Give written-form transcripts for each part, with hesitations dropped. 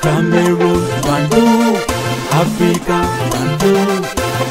Cameroon, Bandung, Africa, Bandung,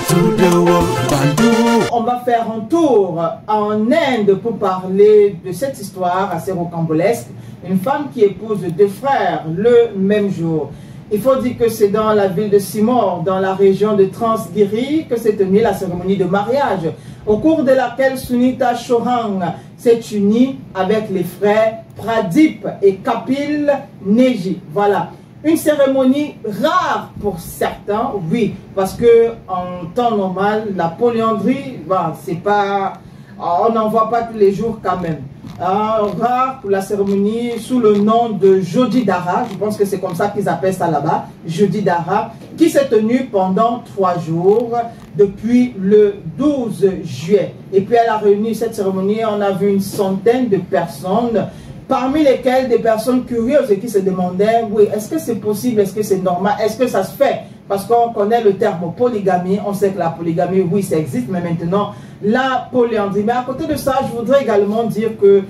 to the world, Bandung. On va faire un tour en Inde pour parler de cette histoire assez rocambolesque. Une femme qui épouse deux frères le même jour. Il faut dire que c'est dans la ville de Simor, dans la région de Transgiri, que s'est tenue la cérémonie de mariage, au cours de laquelle Sunita Chauhan s'est unie avec les frères Pradip et Kapil Neji. Voilà. Une cérémonie rare pour certains, oui, parce que en temps normal, la polyandrie, bah, c'est pas, on n'en voit pas tous les jours quand même. Rare pour la cérémonie sous le nom de Jodi Dara, je pense que c'est comme ça qu'ils appellent ça là-bas, Jodi Dara, qui s'est tenue pendant 3 jours depuis le 12 juillet. Et puis elle a réuni cette cérémonie, on a vu une centaine de personnes, parmi lesquelles des personnes curieuses et qui se demandaient, oui, est-ce que c'est possible, est-ce que c'est normal, est-ce que ça se fait? Parce qu'on connaît le terme polygamie, on sait que la polygamie, oui, ça existe, mais maintenant, la polyandrie. Mais à côté de ça, je voudrais également dire que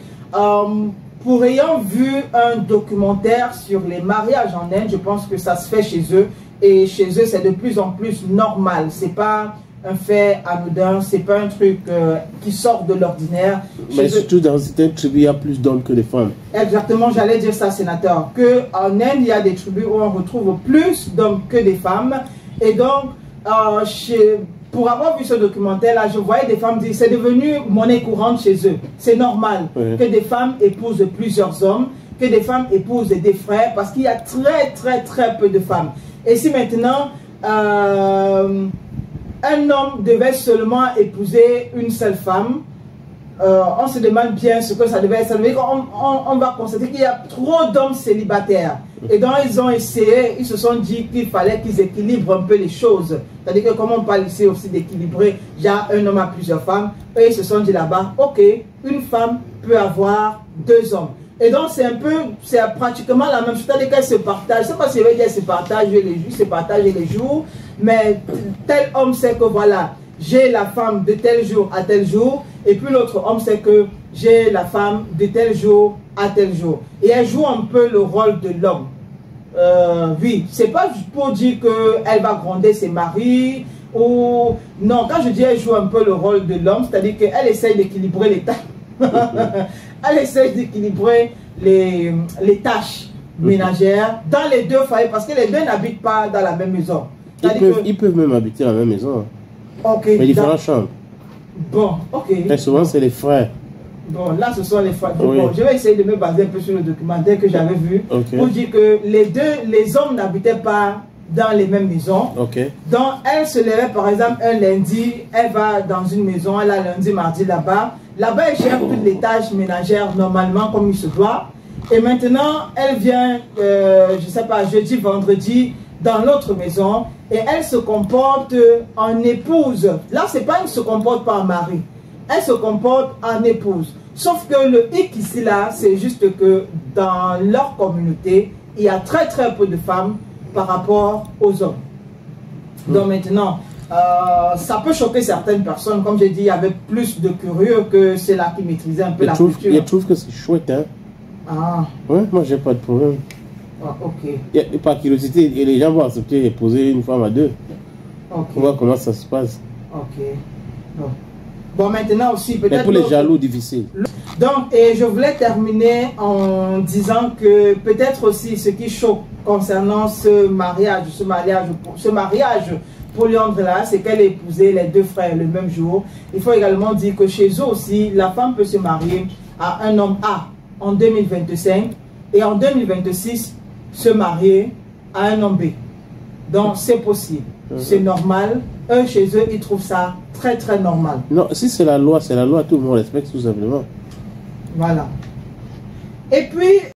pour ayant vu un documentaire sur les mariages en Inde, je pense que ça se fait chez eux. Et chez eux, c'est de plus en plus normal. C'est pas un fait anodin, c'est pas un truc qui sort de l'ordinaire. Mais surtout dans certaines tribus, il y a plus d'hommes que de femmes. Exactement, j'allais dire ça, sénateur. Qu'en Inde, il y a des tribus où on retrouve plus d'hommes que des femmes. Et donc, pour avoir vu ce documentaire-là, je voyais des femmes dire, c'est devenu monnaie courante chez eux. C'est normal que des femmes épousent plusieurs hommes, que des femmes épousent des frères, parce qu'il y a très peu de femmes. Et si maintenant, un homme devait seulement épouser une seule femme, on se demande bien ce que ça devait être. On va constater qu'il y a trop d'hommes célibataires. Et donc ils ont essayé, ils se sont dit qu'il fallait qu'ils équilibrent un peu les choses. C'est-à-dire que comme on parle ici aussi d'équilibrer, il y a un homme à plusieurs femmes, eux ils se sont dit là-bas, ok, une femme peut avoir 2 hommes. Et donc c'est pratiquement la même chose, c'est-à-dire qu'elle se partage, je ne sais pas si elle veut dire se partage les jours, mais tel homme sait que voilà, j'ai la femme de tel jour à tel jour, et puis l'autre homme sait que j'ai la femme de tel jour à tel jour. Et elle joue un peu le rôle de l'homme. Oui, c'est pas pour dire qu'elle va gronder ses maris, ou non, quand je dis elle joue un peu le rôle de l'homme, c'est-à-dire qu'elle essaye d'équilibrer les tâches. Elle essaye d'équilibrer les tâches ménagères dans les deux foyers, parce que les deux n'habitent pas dans la même maison. Ils peuvent même habiter dans la même maison. Okay, mais différentes chambres. Bon, ok. Et souvent, c'est les frères. Bon, là, ce sont les frères. Oui. Bon, je vais essayer de me baser un peu sur le documentaire que j'avais vu pour dire que les hommes n'habitaient pas dans les mêmes maisons. Donc, elle se levait, par exemple, un lundi, elle va dans une maison, elle a lundi, mardi là-bas. Là-bas, elle gère toutes les tâches ménagères normalement comme il se doit. Et maintenant, elle vient, je ne sais pas, jeudi, vendredi, dans l'autre maison, et elle se comporte en épouse. Là, c'est pas, elle ne se comporte pas en mari. Elle se comporte en épouse. Sauf que le hic ici, là, c'est juste que dans leur communauté, il y a très peu de femmes par rapport aux hommes. Donc maintenant, ça peut choquer certaines personnes. Comme j'ai dit, il y avait plus de curieux que ceux-là qui maîtrisaient un peu la culture. Je trouve que c'est chouette, hein. Ah. Ouais, moi, j'ai pas de problème. Ah, ok. Il y a par curiosité, et les gens vont accepter d'épouser une femme à 2. Ok. On voit comment ça se passe. Ok. Bon, maintenant aussi, peut-être... Mais pour les jaloux, difficile. Donc, et je voulais terminer en disant que peut-être aussi ce qui choque concernant ce mariage polyandre-là, c'est qu'elle a épousé les 2 frères le même jour. Il faut également dire que chez eux aussi, la femme peut se marier à un homme A en 2025 et en 2026 se marier à un homme B. Donc, c'est possible. C'est normal. Eux, chez eux, ils trouvent ça très normal. Non, si c'est la loi, tout le monde respecte tout simplement. Voilà. Et puis,